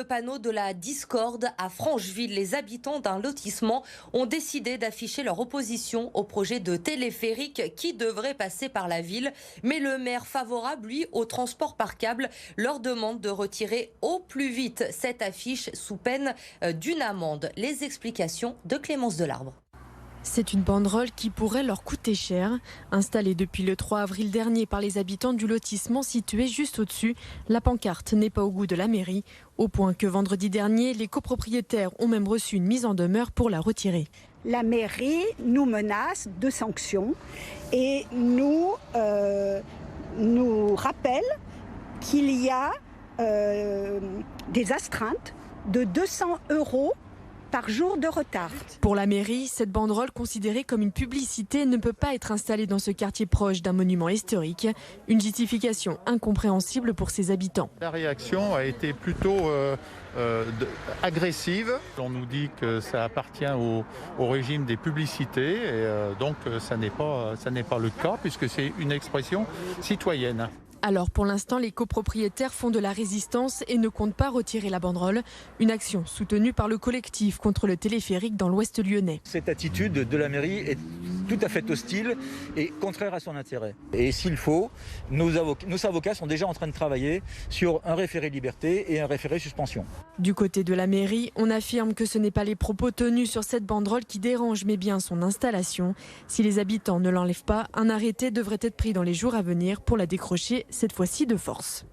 Le panneau de la discorde à Francheville, les habitants d'un lotissement ont décidé d'afficher leur opposition au projet de téléphérique qui devrait passer par la ville. Mais le maire favorable, lui, au transport par câble, leur demande de retirer au plus vite cette affiche sous peine d'une amende. Les explications de Clémence Delarbre. C'est une banderole qui pourrait leur coûter cher. Installée depuis le 3 avril dernier par les habitants du lotissement situé juste au-dessus, la pancarte n'est pas au goût de la mairie, au point que vendredi dernier, les copropriétaires ont même reçu une mise en demeure pour la retirer. La mairie nous menace de sanctions et nous rappelle qu'il y a des astreintes de 200 € par jour de retard. Pour la mairie, cette banderole considérée comme une publicité ne peut pas être installée dans ce quartier proche d'un monument historique. Une justification incompréhensible pour ses habitants. La réaction a été plutôt agressive. On nous dit que ça appartient au régime des publicités et donc ça n'est pas le cas puisque c'est une expression citoyenne. Alors pour l'instant, les copropriétaires font de la résistance et ne comptent pas retirer la banderole. Une action soutenue par le collectif contre le téléphérique dans l'ouest lyonnais. Cette attitude de la mairie est tout à fait hostile et contraire à son intérêt. Et s'il faut, nos avocats sont déjà en train de travailler sur un référé liberté et un référé suspension. Du côté de la mairie, on affirme que ce n'est pas les propos tenus sur cette banderole qui dérangent, mais bien son installation. Si les habitants ne l'enlèvent pas, un arrêté devrait être pris dans les jours à venir pour la décrocher, cette fois-ci de force.